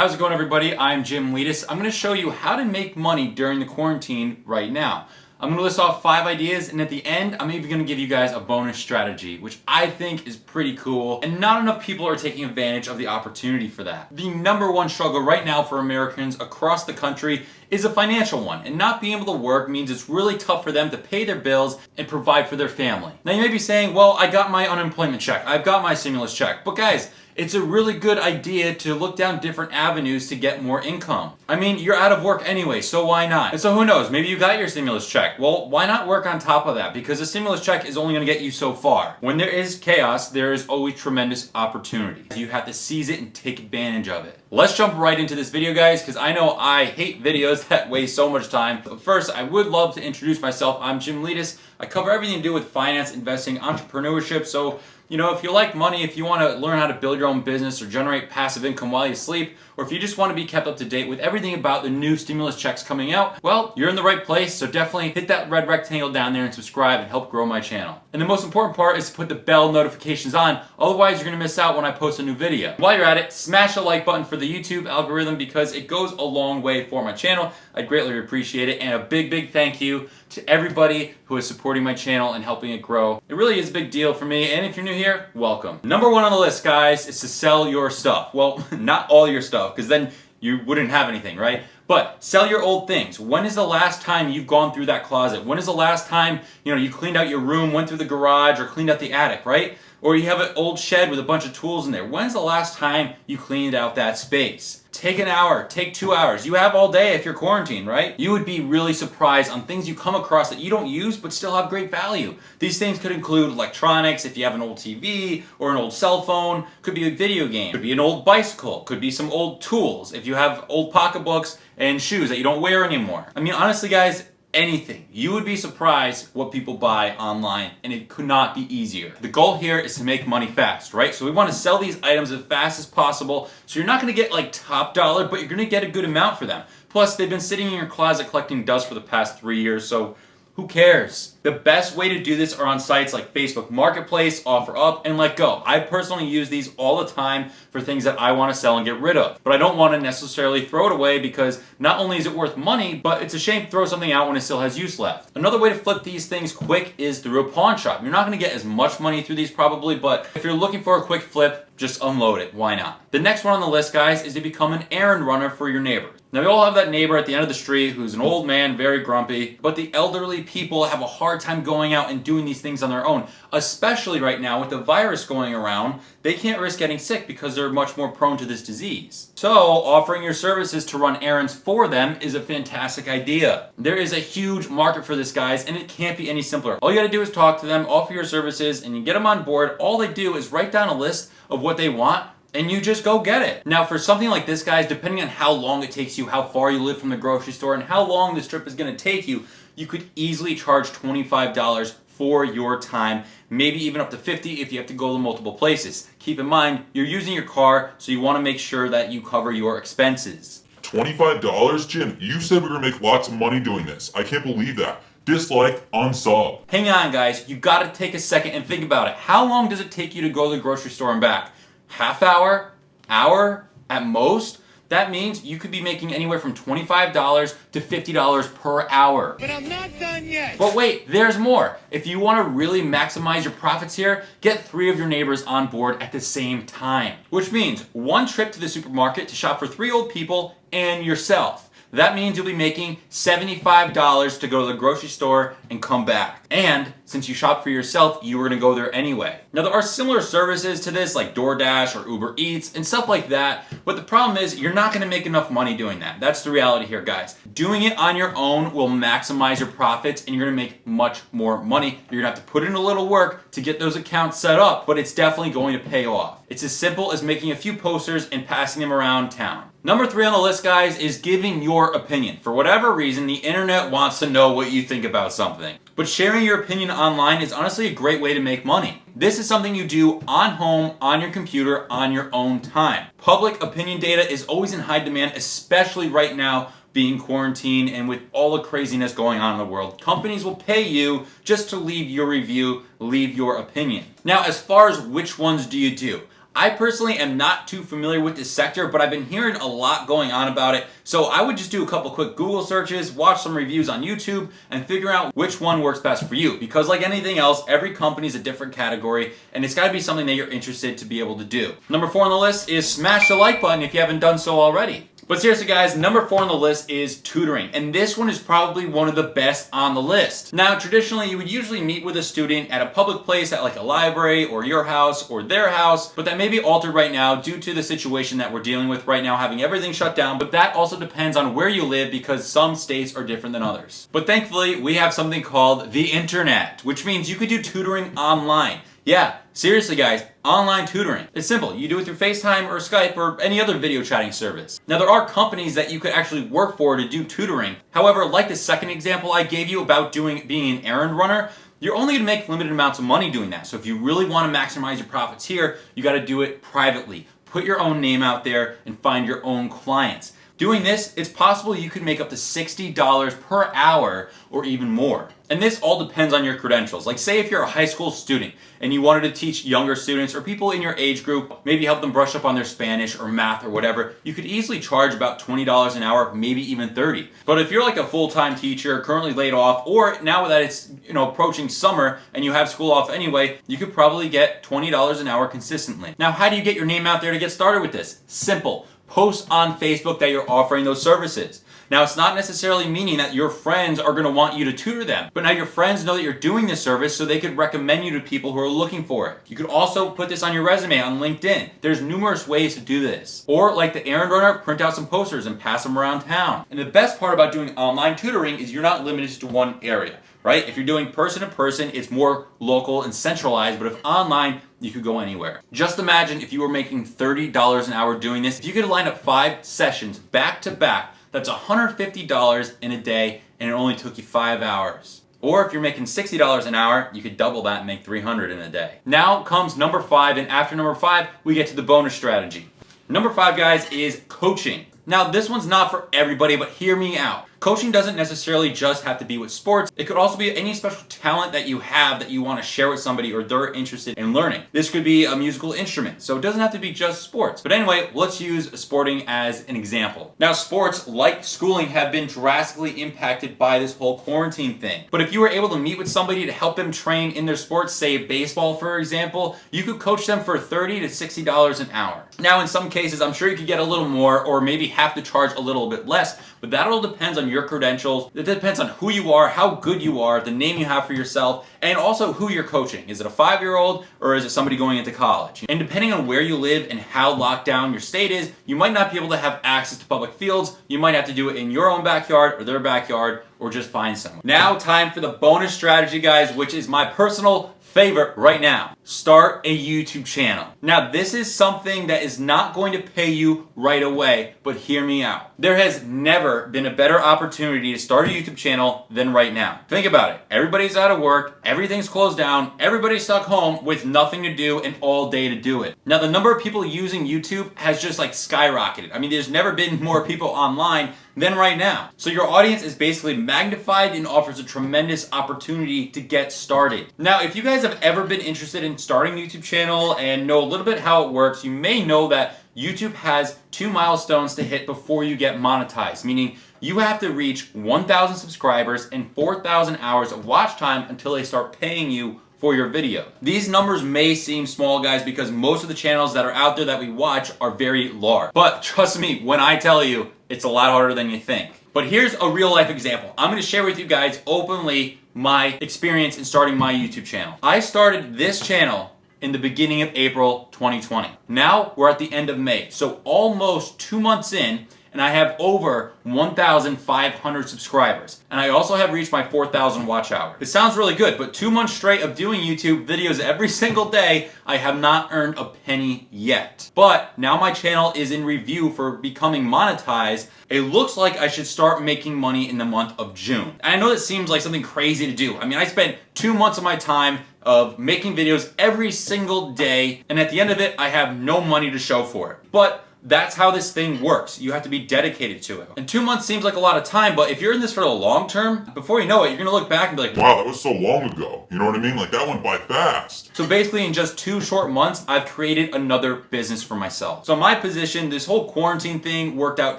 How's it going, everybody? I'm Jim Leadis. I'm going to show you how to make money during the quarantine right now. I'm going to list off 5 ideas, and at the end, I'm even going to give you guys a bonus strategy, which I think is pretty cool, and not enough people are taking advantage of the opportunity for that. The number one struggle right now for Americans across the country is a financial one, and not being able to work means it's really tough for them to pay their bills and provide for their family. Now you may be saying, well, I got my unemployment check, I've got my stimulus check, but guys, it's a really good idea to look down different avenues to get more income. I mean, you're out of work anyway, so why not? And so who knows, maybe you got your stimulus check. Well, why not work on top of that? Because a stimulus check is only going to get you so far. When there is chaos, there is always tremendous opportunity. You have to seize it and take advantage of it. Let's jump right into this video, guys, because I know I hate videos that waste so much time. But first, I would love to introduce myself. I'm Jim Leadis. I cover everything to do with finance, investing, entrepreneurship, so if you like money, if you want to learn how to build your own business or generate passive income while you sleep, or if you just want to be kept up to date with everything about the new stimulus checks coming out, well, you're in the right place, so definitely hit that red rectangle down there and subscribe and help grow my channel. And the most important part is to put the bell notifications on, otherwise you're going to miss out when I post a new video. While you're at it, smash the like button for the YouTube algorithm because it goes a long way for my channel. I'd greatly appreciate it, and a big thank you to everybody who is supporting my channel and helping it grow. It really is a big deal for me, and if you're new here, welcome. Number 1 on the list, guys, is to sell your stuff. Well, not all your stuff, because then you wouldn't have anything, right? But sell your old things. When is the last time you've gone through that closet? When is the last time you cleaned out your room, went through the garage, or cleaned out the attic, right? Or you have an old shed with a bunch of tools in there. When's the last time you cleaned out that space? Take an hour, take 2 hours. You have all day if you're quarantined, right? You would be really surprised on things you come across that you don't use but still have great value. These things could include electronics, if you have an old TV or an old cell phone, could be a video game, could be an old bicycle, could be some old tools, if you have old pocketbooks and shoes that you don't wear anymore. I mean, honestly, guys, anything. You would be surprised what people buy online, and it could not be easier. The goal here is to make money fast, right? So we want to sell these items as fast as possible, so you're not going to get like top dollar, but you're going to get a good amount for them. Plus, they've been sitting in your closet collecting dust for the past 3 years, so who cares? The best way to do this are on sites like Facebook Marketplace, OfferUp, and Let Go. I personally use these all the time for things that I want to sell and get rid of. But I don't want to necessarily throw it away because not only is it worth money, but it's a shame to throw something out when it still has use left. Another way to flip these things quick is through a pawn shop. You're not going to get as much money through these probably, but if you're looking for a quick flip, just unload it. Why not? The next one on the list, guys, is to become an errand runner for your neighbors. Now, we all have that neighbor at the end of the street who's an old man, very grumpy, but the elderly people have a hard time going out and doing these things on their own, especially right now with the virus going around. They can't risk getting sick because they're much more prone to this disease. So, offering your services to run errands for them is a fantastic idea. There is a huge market for this, guys, and it can't be any simpler. All you gotta do is talk to them, offer your services, and you get them on board. All they do is write down a list of what they want, and you just go get it. Now, for something like this, guys, depending on how long it takes you, how far you live from the grocery store, and how long this trip is gonna take you, you could easily charge $25 for your time, maybe even up to $50 if you have to go to multiple places. Keep in mind, you're using your car, so you want to make sure that you cover your expenses. $25, Jim? You said we were gonna make lots of money doing this. I can't believe that. Dislike, unsub. Hang on, guys. You gotta take a second and think about it. How long does it take you to go to the grocery store and back? Half hour? Hour? At most? That means you could be making anywhere from $25 to $50 per hour. But I'm not done yet. But wait, there's more. If you want to really maximize your profits here, get 3 of your neighbors on board at the same time. Which means 1 trip to the supermarket to shop for 3 old people and yourself. That means you'll be making $75 to go to the grocery store and come back. And since you shop for yourself, you were going to go there anyway. Now, there are similar services to this like DoorDash or Uber Eats and stuff like that, but the problem is you're not going to make enough money doing that. That's the reality here, guys. Doing it on your own will maximize your profits, and you're going to make much more money. You're going to have to put in a little work to get those accounts set up, but it's definitely going to pay off. It's as simple as making a few posters and passing them around town. Number 3 on the list, guys, is giving your opinion. For whatever reason, the internet wants to know what you think about something. But sharing your opinion online is honestly a great way to make money. This is something you do on home, on your computer, on your own time. Public opinion data is always in high demand, especially right now being quarantined and with all the craziness going on in the world. Companies will pay you just to leave your review, leave your opinion. Now, as far as which ones do you do? I personally am not too familiar with this sector, but I've been hearing a lot going on about it. So I would just do a couple quick Google searches, watch some reviews on YouTube, and figure out which one works best for you. Because like anything else, every company is a different category, and it's gotta be something that you're interested to be able to do. Number 4 on the list is smash the like button if you haven't done so already. But seriously guys, number 4 on the list is tutoring, and this one is probably one of the best on the list. Now traditionally you would usually meet with a student at a public place at like a library or your house or their house, but that may be altered right now due to the situation that we're dealing with right now, having everything shut down, but that also depends on where you live because some states are different than others. But thankfully we have something called the internet, which means you could do tutoring online. Yeah, seriously guys, online tutoring. It's simple. You do it through FaceTime or Skype or any other video chatting service. Now there are companies that you could actually work for to do tutoring. However, like the second example I gave you about being an errand runner, you're only going to make limited amounts of money doing that. So if you really want to maximize your profits here, you got to do it privately. Put your own name out there and find your own clients. Doing this, it's possible you could make up to $60 per hour or even more. And this all depends on your credentials. Like say if you're a high school student and you wanted to teach younger students or people in your age group, maybe help them brush up on their Spanish or math or whatever, you could easily charge about $20 an hour, maybe even $30. But if you're like a full-time teacher, currently laid off, or now that it's approaching summer and you have school off anyway, you could probably get $20 an hour consistently. Now how do you get your name out there to get started with this? Simple. Post on Facebook that you're offering those services. Now it's not necessarily meaning that your friends are going to want you to tutor them, but now your friends know that you're doing this service so they could recommend you to people who are looking for it. You could also put this on your resume on LinkedIn. There's numerous ways to do this. Or like the errand runner, print out some posters and pass them around town. And the best part about doing online tutoring is you're not limited to one area, right? If you're doing person to person, it's more local and centralized, but if online, you could go anywhere. Just imagine if you were making $30 an hour doing this. If you could line up 5 sessions back to back, that's $150 in a day, and it only took you 5 hours. Or if you're making $60 an hour, you could double that and make $300 in a day. Now comes number 5, and after number 5, we get to the bonus strategy. Number 5, guys, is coaching. Now this one's not for everybody, but hear me out. Coaching doesn't necessarily just have to be with sports. It could also be any special talent that you have that you want to share with somebody or they're interested in learning. This could be a musical instrument, so it doesn't have to be just sports. But anyway, let's use sporting as an example. Now sports, like schooling, have been drastically impacted by this whole quarantine thing. But if you were able to meet with somebody to help them train in their sports, say baseball for example, you could coach them for $30 to $60 an hour. Now in some cases, I'm sure you could get a little more or maybe have to charge a little bit less, but that all depends on your credentials. It depends on who you are, how good you are, the name you have for yourself, and also who you're coaching. Is it a 5-year-old or is it somebody going into college? And depending on where you live and how locked down your state is, you might not be able to have access to public fields. You might have to do it in your own backyard or their backyard or just find someone. Now time for the bonus strategy, guys, which is my personal favorite right now. Start a YouTube channel. Now this is something that is not going to pay you right away, but hear me out. There has never been a better opportunity to start a YouTube channel than right now. Think about it. Everybody's out of work, everything's closed down, everybody's stuck home with nothing to do and all day to do it. Now the number of people using YouTube has just like skyrocketed. I mean, there's never been more people online than right now. So your audience is basically magnified and offers a tremendous opportunity to get started. Now, if you guys have ever been interested in starting a YouTube channel and know a little bit how it works, you may know that YouTube has 2 milestones to hit before you get monetized, meaning you have to reach 1,000 subscribers and 4,000 hours of watch time until they start paying you for your video. These numbers may seem small, guys, because most of the channels that are out there that we watch are very large. But trust me when I tell you, it's a lot harder than you think. But here's a real life example. I'm gonna share with you guys openly my experience in starting my YouTube channel. I started this channel in the beginning of April 2020. Now we're at the end of May, so almost 2 months in, and I have over 1,500 subscribers. And I also have reached my 4,000 watch hours. It sounds really good, but 2 months straight of doing YouTube videos every single day, I have not earned a penny yet. But now my channel is in review for becoming monetized. It looks like I should start making money in the month of June. And I know that seems like something crazy to do. I mean, I spent 2 months of my time of making videos every single day, and at the end of it, I have no money to show for it. But That's how this thing works. You have to be dedicated to it. And 2 months seems like a lot of time, but if you're in this for the long term, before you know it, you're gonna look back and be like, wow, that was so long ago. You know what I mean? Like that went by fast. So basically in just 2 short months, I've created another business for myself. So in my position, this whole quarantine thing worked out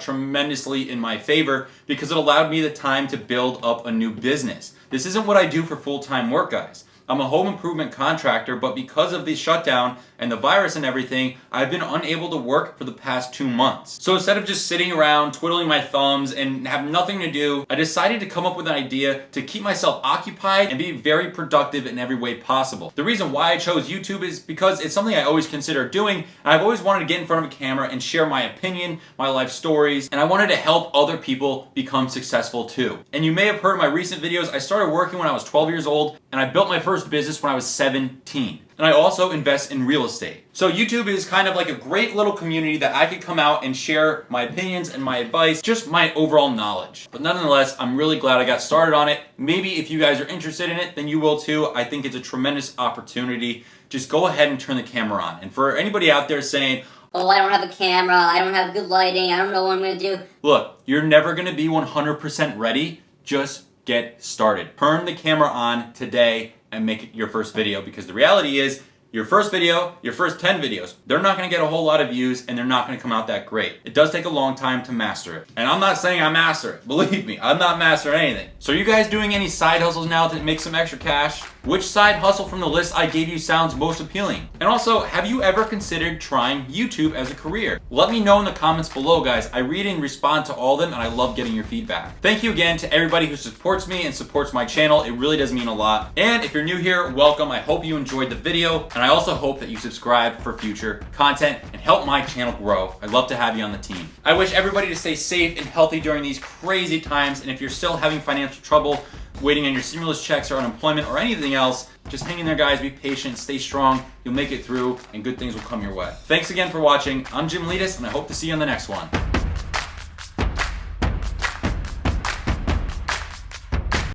tremendously in my favor because it allowed me the time to build up a new business. This isn't what I do for full-time work, guys. I'm a home improvement contractor, but because of the shutdown and the virus and everything, I've been unable to work for the past 2 months. So instead of just sitting around twiddling my thumbs and have nothing to do, I decided to come up with an idea to keep myself occupied and be very productive in every way possible. The reason why I chose YouTube is because it's something I always consider doing, and I've always wanted to get in front of a camera and share my opinion, my life stories, and I wanted to help other people become successful too. And you may have heard in my recent videos, I started working when I was 12 years old, and I built my first business when I was 17. And I also invest in real estate. So YouTube is kind of like a great little community that I could come out and share my opinions and my advice, just my overall knowledge. But nonetheless, I'm really glad I got started on it. Maybe if you guys are interested in it, then you will too. I think it's a tremendous opportunity. Just go ahead and turn the camera on. And for anybody out there saying, oh, I don't have a camera, I don't have good lighting, I don't know what I'm gonna do. Look, you're never gonna be 100% ready. Just get started. Turn the camera on today and make it your first video, because the reality is your first video, your first 10 videos, they're not gonna get a whole lot of views and they're not gonna come out that great. It does take a long time to master it. And I'm not saying I master it. Believe me, I'm not mastering anything. So are you guys doing any side hustles now to make some extra cash? Which side hustle from the list I gave you sounds most appealing? And also, have you ever considered trying YouTube as a career? Let me know in the comments below, guys. I read and respond to all of them, and I love getting your feedback. Thank you again to everybody who supports me and supports my channel. It really does mean a lot. And if you're new here, welcome. I hope you enjoyed the video, and I also hope that you subscribe for future content and help my channel grow. I'd love to have you on the team. I wish everybody to stay safe and healthy during these crazy times, and if you're still having financial trouble, waiting on your stimulus checks or unemployment or anything else, just hang in there, guys. Be patient, stay strong. You'll make it through, and good things will come your way. Thanks again for watching. I'm Jim Leadis, and I hope to see you on the next one.